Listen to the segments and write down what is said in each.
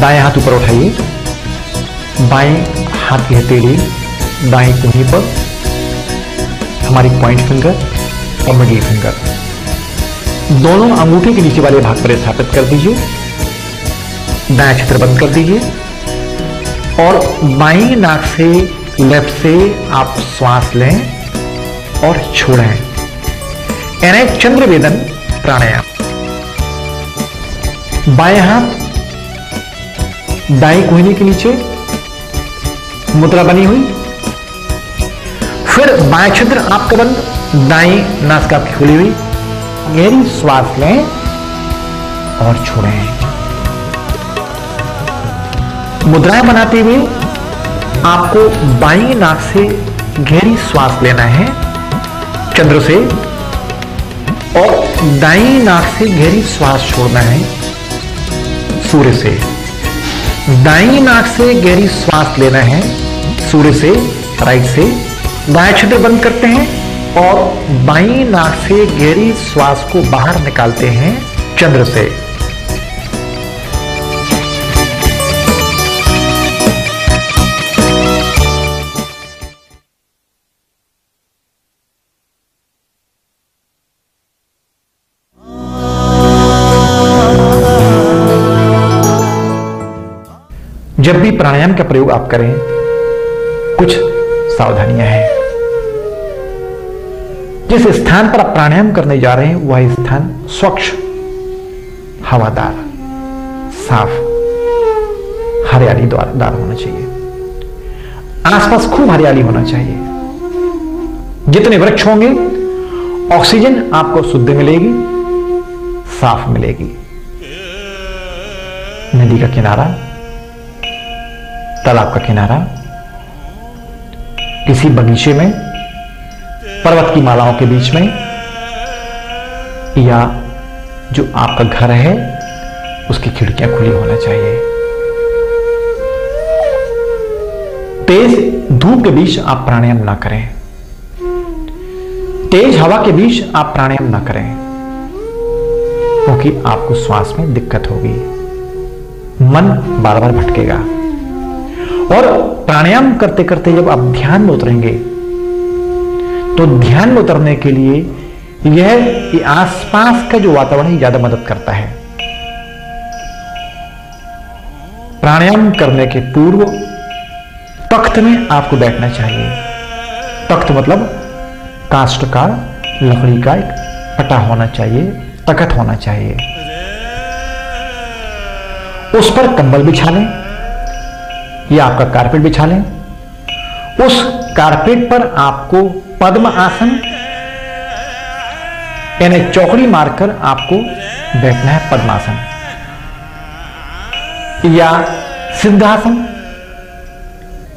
दाएं हाथ ऊपर उठाइए, बाएं हाथ की हथेली दाएं कोहनी पर, हमारी पॉइंट फिंगर और मिडिल फिंगर दोनों अंगूठे के नीचे वाले भाग पर स्थापित कर दीजिए। दायां छिद्र बंद कर दीजिए और बाईं नाक से लेफ्ट से आप श्वास लें और छोड़ें। यानी चंद्रवेदन प्राणायाम। बाएं हाथ दाएं कोहनी के नीचे, मुद्रा बनी हुई। फिर बाएं छिद्र आपका बंद, दाएं नासिका आपकी खुली हुई। गहरी श्वास लें और छोड़ें। मुद्राएं बनाते हुए आपको बाईं नाक से गहरी श्वास लेना है चंद्र से, और दाईं नाक से गहरी श्वास छोड़ना है सूर्य से। दाईं नाक से गहरी श्वास लेना है सूर्य से, राइट से। दाएं छिद्र बंद करते हैं और बाईं नाक से गहरी श्वास को बाहर निकालते हैं चंद्र से। जब भी प्राणायाम का प्रयोग आप करें, कुछ सावधानियां हैं। जिस स्थान पर आप प्राणायाम करने जा रहे हैं वह स्थान स्वच्छ, हवादार, साफ, हरियालीदार होना चाहिए। आसपास खूब हरियाली होना चाहिए। जितने वृक्ष होंगे ऑक्सीजन आपको शुद्ध मिलेगी, साफ मिलेगी। नदी का किनारा, तालाब का किनारा, किसी बगीचे में, पर्वत की मालाओं के बीच में, या जो आपका घर है उसकी खिड़कियां खुली होना चाहिए। तेज धूप के बीच आप प्राणायाम ना करें, तेज हवा के बीच आप प्राणायाम ना करें, क्योंकि आपको श्वास में दिक्कत होगी, मन बार बार भटकेगा। और प्राणायाम करते करते जब आप ध्यान में उतरेंगे तो ध्यान में उतरने के लिए यह आसपास का जो वातावरण है ज्यादा मदद करता है। प्राणायाम करने के पूर्व तख्त में आपको बैठना चाहिए। तख्त मतलब काष्ठ का, लकड़ी का एक पटा होना चाहिए, तख्त होना चाहिए। उस पर कंबल बिछा लें या आपका कारपेट बिछा लें। उस कारपेट पर आपको पद्म आसन यानी चौकड़ी मारकर आपको बैठना है, पद्मासन या सिद्धासन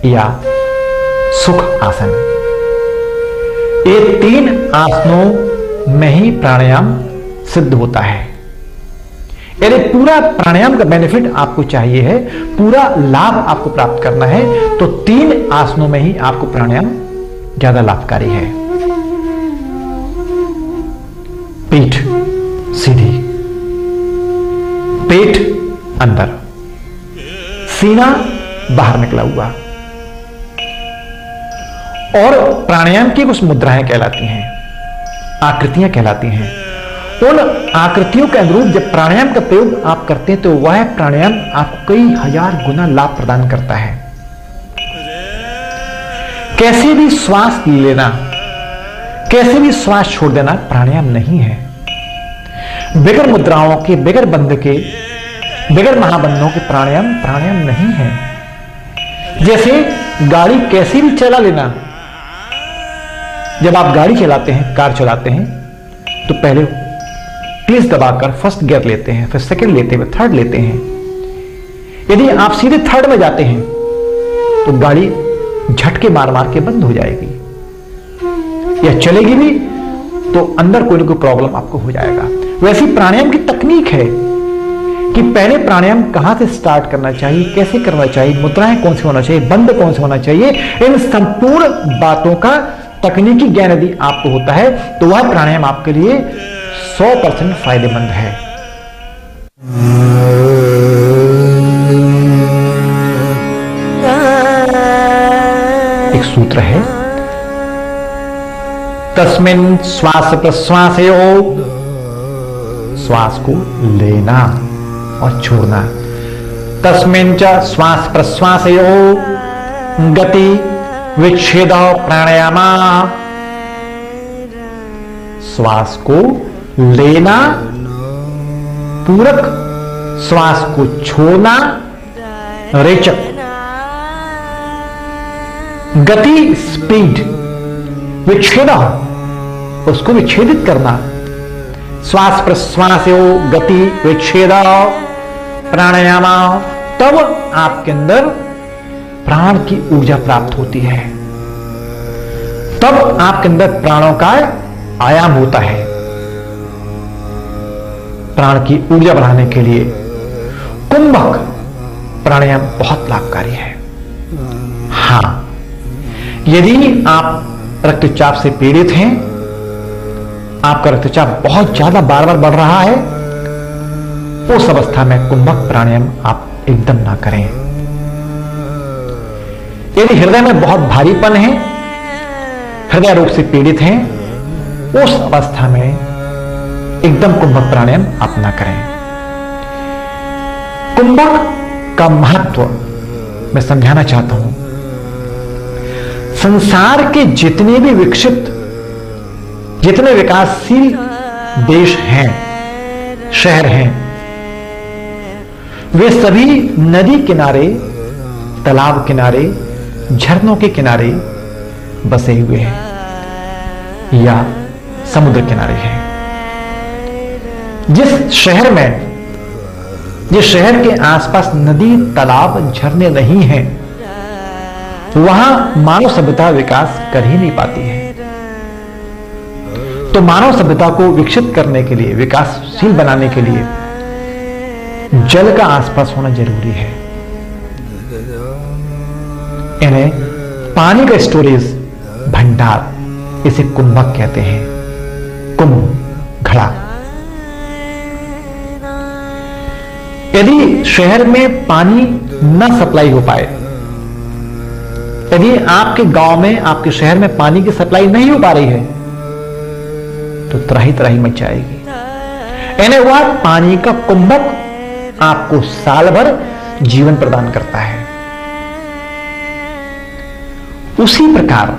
या सुख आसन। ये 3 आसनों में ही प्राणायाम सिद्ध होता है। यानी पूरा प्राणायाम का बेनिफिट आपको चाहिए है, पूरा लाभ आपको प्राप्त करना है, तो 3 आसनों में ही आपको प्राणायाम ज्यादा लाभकारी है। पीठ सीधी, पेट अंदर, सीना बाहर निकला हुआ। और प्राणायाम की कुछ मुद्राएं कहलाती हैं, आकृतियां कहलाती हैं। उन आकृतियों के अनुरूप जब प्राणायाम का प्रयोग आप करते हैं तो वह प्राणायाम आपको कई हजार गुना लाभ प्रदान करता है। कैसे भी श्वास लेना, कैसे भी श्वास छोड़ देना प्राणायाम नहीं है। बगैर मुद्राओं के, बगैर बंध के, बगैर महाबंधों के प्राणायाम नहीं है। जैसे गाड़ी कैसे भी चला लेना, जब आप गाड़ी चलाते हैं, कार चलाते हैं, तो पहले क्लच दबाकर फर्स्ट गियर लेते हैं, फिर सेकंड लेते हैं, थर्ड लेते हैं। यदि आप सीधे थर्ड में जाते हैं तो गाड़ी झटके मार मार के बंद हो जाएगी, या चलेगी भी तो अंदर कोई ना कोई प्रॉब्लम आपको हो जाएगा। वैसी प्राणायाम की तकनीक है कि पहले प्राणायाम कहां से स्टार्ट करना चाहिए, कैसे करना चाहिए, मुद्राएं कौन से होना चाहिए, बंद कौन से होना चाहिए, इन संपूर्ण बातों का तकनीकी ज्ञान यदि आपको होता है तो वह प्राणायाम आपके लिए 100% फायदेमंद है। सूत्र है तस्मिन् श्वास प्रश्वासयोः, श्वास को लेना और छोड़ना, तस्मिन् च श्वास प्रश्वासयोः गति विच्छेद प्राणायाम, श्वास को लेना, पूरक श्वास को छोड़ना, रेचक, गति स्पीड, विच्छेद उसको विच्छेदित करना, श्वास प्रश्वासयोः गति विच्छेद प्राणायाम, तब आपके अंदर प्राण की ऊर्जा प्राप्त होती है, तब आपके अंदर प्राणों का आयाम होता है। प्राण की ऊर्जा बढ़ाने के लिए कुंभक प्राणायाम बहुत लाभकारी है। हां, यदि आप रक्तचाप से पीड़ित हैं, आपका रक्तचाप बहुत ज्यादा बार बार बढ़ रहा है, उस अवस्था में कुंभक प्राणायाम आप एकदम ना करें। यदि हृदय में बहुत भारीपन है, हृदय रोग से पीड़ित हैं, उस अवस्था में एकदम कुंभक प्राणायाम आप ना करें। कुंभक का महत्व मैं समझाना चाहता हूं। संसार के जितने भी विकसित, जितने विकासशील देश हैं, शहर हैं, वे सभी नदी किनारे, तालाब किनारे, झरनों के किनारे बसे हुए हैं या समुद्र किनारे हैं। जिस शहर में, जिस शहर के आसपास नदी, तालाब, झरने नहीं हैं, वहां मानव सभ्यता विकास कर ही नहीं पाती है। तो मानव सभ्यता को विकसित करने के लिए, विकासशील बनाने के लिए जल का आसपास होना जरूरी है। इन्हें पानी का स्टोरेज, भंडार, इसे कुंभक कहते हैं। कुंभ घड़ा। यदि शहर में पानी न सप्लाई हो पाए, यदि आपके गांव में, आपके शहर में पानी की सप्लाई नहीं हो पा रही है, तो त्राही त्राही मच जाएगी। इन्हें हुआ पानी का कुंभक आपको साल भर जीवन प्रदान करता है। उसी प्रकार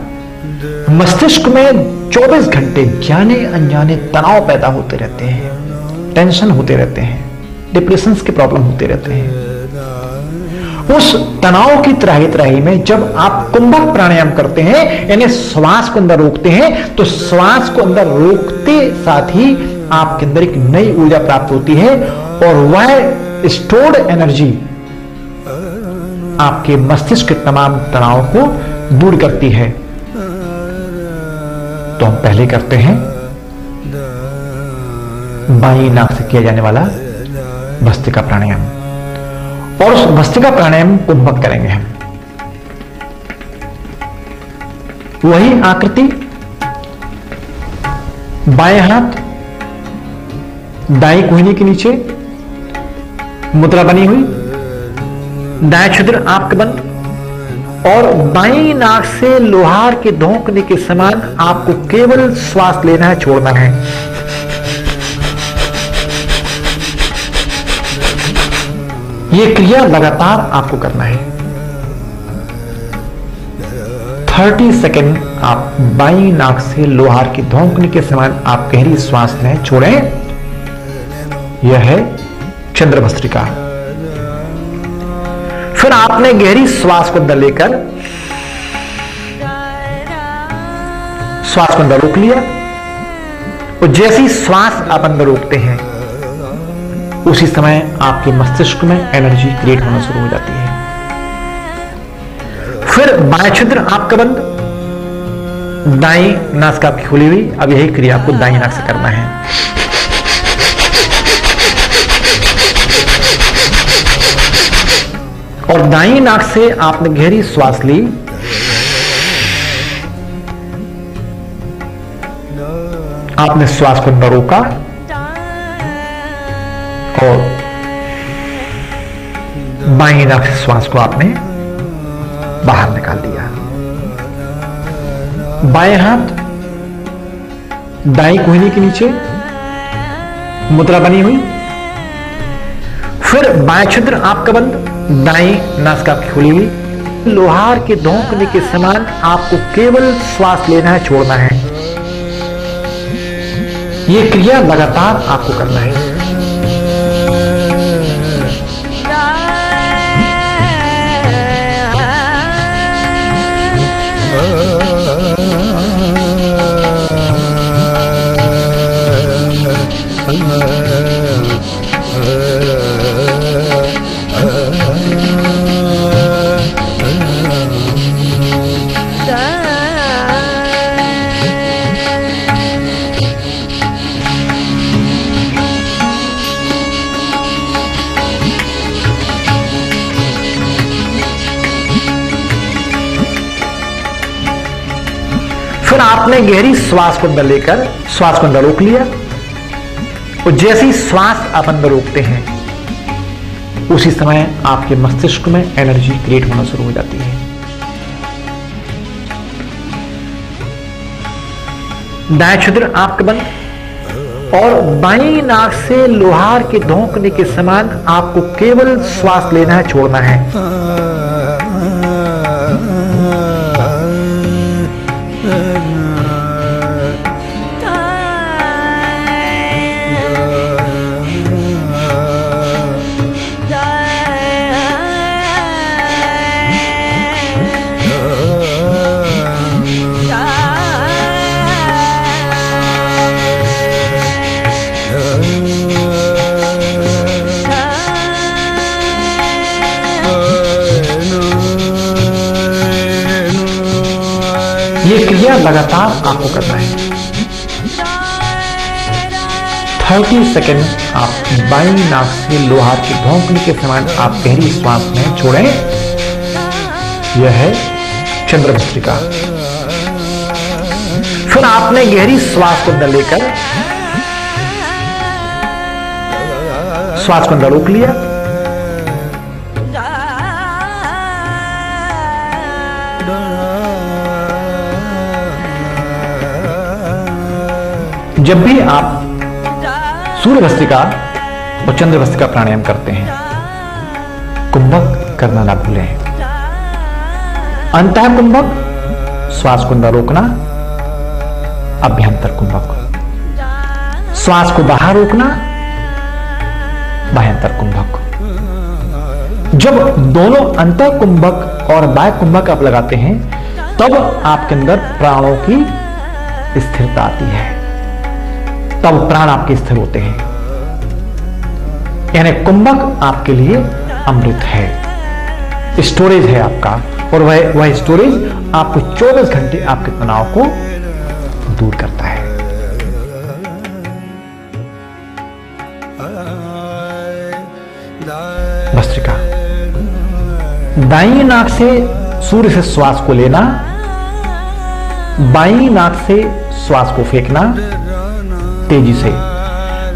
मस्तिष्क में 24 घंटे जाने अनजाने तनाव पैदा होते रहते हैं, टेंशन होते रहते हैं, डिप्रेशन के प्रॉब्लम होते रहते हैं। उस तनाव की त्राही त्राही में जब आप कुंभक प्राणायाम करते हैं, यानी श्वास को अंदर रोकते हैं, तो श्वास को अंदर रोकते साथ ही आपके अंदर एक नई ऊर्जा प्राप्त होती है और वह स्टोर्ड एनर्जी आपके मस्तिष्क के तमाम तनाव को दूर करती है। तो हम पहले करते हैं बाईं नाक से किया जाने वाला भस्त्रिका प्राणायाम, और उस भस्त्रिका प्राणायाम कुंभक करेंगे हम। वही आकृति, बाएं हाथ दाएं कोहनी के नीचे मुद्रा बनी हुई, दाएं छिद्र आपके बंद, और बाईं नाक से लोहार के धोंकने के समान आपको केवल श्वास लेना है, छोड़ना है। यह क्रिया लगातार आपको करना है। 30 सेकेंड आप बाईं नाक से लोहार की धोंकने के समान आप गहरी श्वास लें, छोड़ें। यह है चंद्र भस्त्रिका। फिर आपने गहरी श्वास को अंदर लेकर श्वास को अंदर रोक लिया, और जैसी श्वास आप अंदर रोकते हैं, उसी समय आपके मस्तिष्क में एनर्जी क्रिएट होना शुरू हो जाती है। फिर बाएं छिद्र आपका बंद, दाईं नासिका आपकी खुली हुई। अब यही क्रिया आपको दाईं नाक से करना है। और दाईं नाक से आपने गहरी श्वास ली, आपने श्वास को अंदर रोका और बाईं नाक से श्वास को आपने बाहर निकाल दिया। बाएं हाथ दाएं कोहनी के नीचे मुद्रा बनी हुई। फिर बाएं छिद्र आपका बंद, दाएं नासिका खुली हुई। लोहार के धोंकने के समान आपको केवल श्वास लेना है, छोड़ना है। यह क्रिया लगातार आपको करना है। फिर आपने गहरी श्वास को अंदर लेकर श्वास को अंदर रोक लिया, और जैसे ही श्वास आप अंदर रोकते हैं उसी समय आपके मस्तिष्क में एनर्जी क्रिएट होना शुरू हो जाती है। दाएं छिद्र आपका बंद, और बाईं नाक से लोहार के धोंकने के समान आपको केवल श्वास लेना है, छोड़ना है। ये क्रिया लगातार आपको करना है। 30 सेकेंड आप बाईं नाक से लोहार के धोंकने के समान आप गहरी श्वास में छोड़ें। यह है चंद्र भस्त्रिका। फिर आपने गहरी श्वास को अंदर लेकर श्वास को अंदर रोक लिया, जब भी आप सूर्य भस्त्रिका और चंद्र भस्त्रिका प्राणायाम करते हैं, कुंभक करना ना भूलें। अंतः कुंभक श्वास को अंदर रोकना, अभ्यंतर कुंभक श्वास को बाहर रोकना, बाह्यंतर कुंभक। जब दोनों अंतः कुंभक और बाह्य कुंभक आप लगाते हैं तब आपके अंदर प्राणों की स्थिरता आती है, तब प्राण आपके स्थिर होते हैं। यानी कुंभक आपके लिए अमृत है, स्टोरेज है आपका, और वह स्टोरेज आपको 24 घंटे आपके तनाव को दूर करता है। भस्त्रिका, दाईं नाक से सूर्य से श्वास को लेना, बाईं नाक से श्वास को फेंकना तेजी से,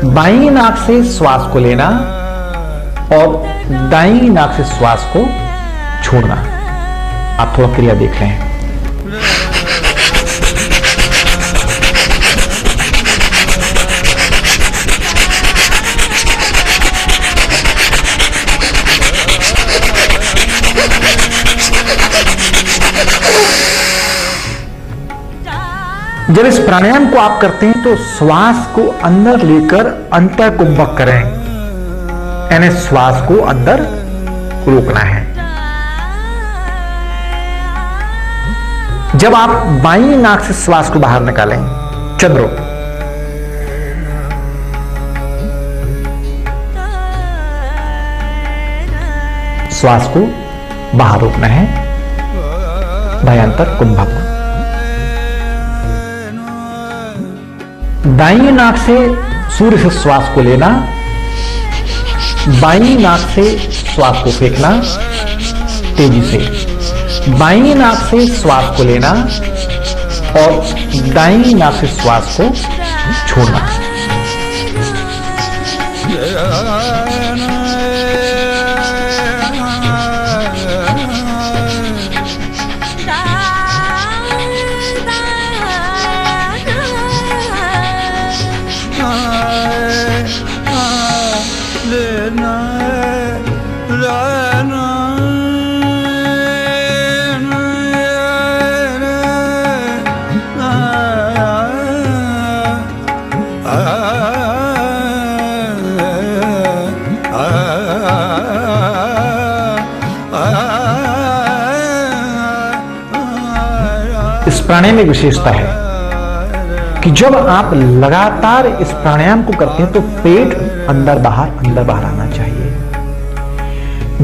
बाईं नाक से श्वास को लेना और दाईं नाक से श्वास को छोड़ना। आप थोड़ा क्रिया देख रहे हैं। जब इस प्राणायाम को आप करते हैं तो श्वास को अंदर लेकर अंतः कुंभक करें, यानी श्वास को अंदर रोकना है। जब आप बाईं नाक से श्वास को बाहर निकालें, चंद्रो, श्वास को बाहर रोकना है, भयांतर कुंभक। दाईं नाक से सूर्य से श्वास को लेना, बाईं नाक से श्वास को फेंकना तेजी से, बाईं नाक से श्वास को लेना और दाईं नाक से श्वास को छोड़ना। इस प्राणायाम में विशेषता है कि जब आप लगातार इस प्राणायाम को करते हैं तो पेट अंदर बाहर आना चाहिए।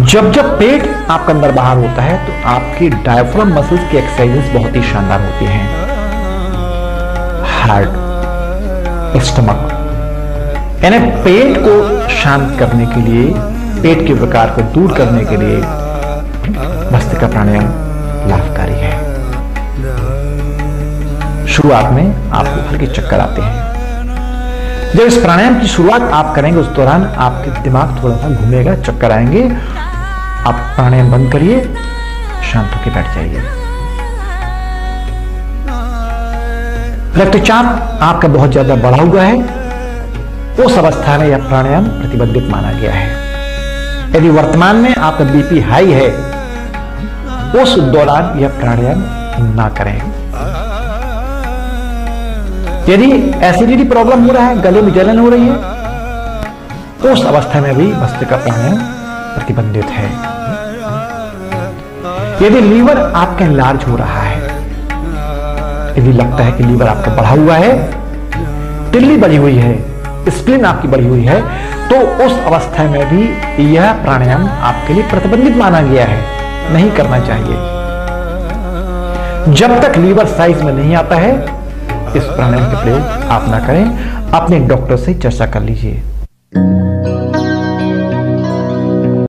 जब जब पेट आपका अंदर बाहर होता है तो आपकी डायफ्राम मसल्स की एक्सरसाइजेस बहुत ही शानदार होती हैं। हार्ट, स्टमक, यानी पेट को शांत करने के लिए, पेट के विकार को दूर करने के लिए भस्त्रिका प्राणायाम लाभकारी है। शुरुआत में आपको हल्के चक्कर आते हैं। जब इस प्राणायाम की शुरुआत आप करेंगे उस दौरान आपके दिमाग थोड़ा सा घूमेगा, चक्कर आएंगे। आप प्राणायाम बंद करिए, शांत होकर बैठ जाइए। रक्तचाप आपका बहुत ज्यादा बढ़ा हुआ है, उस अवस्था में यह प्राणायाम प्रतिबंधित माना गया है। यदि वर्तमान में आपका बीपी हाई है, उस दौरान यह प्राणायाम ना करें। यदि एसिडिटी प्रॉब्लम हो रहा है, गले में जलन हो रही है, तो उस अवस्था में भी भस्त्रिका प्राणायाम प्रतिबंधित है। यदि लीवर आपका एनलार्ज हो रहा है, यदि लगता है कि लीवर आपका बढ़ा हुआ है, तिल्ली बढ़ी हुई है, स्प्लीन आपकी बढ़ी हुई है, तो उस अवस्था में भी यह प्राणायाम आपके लिए प्रतिबंधित माना गया है, नहीं करना चाहिए। जब तक लीवर साइज में नहीं आता है, इस प्राणायाम का प्रयोग आप ना करें। अपने डॉक्टर से चर्चा कर लीजिए।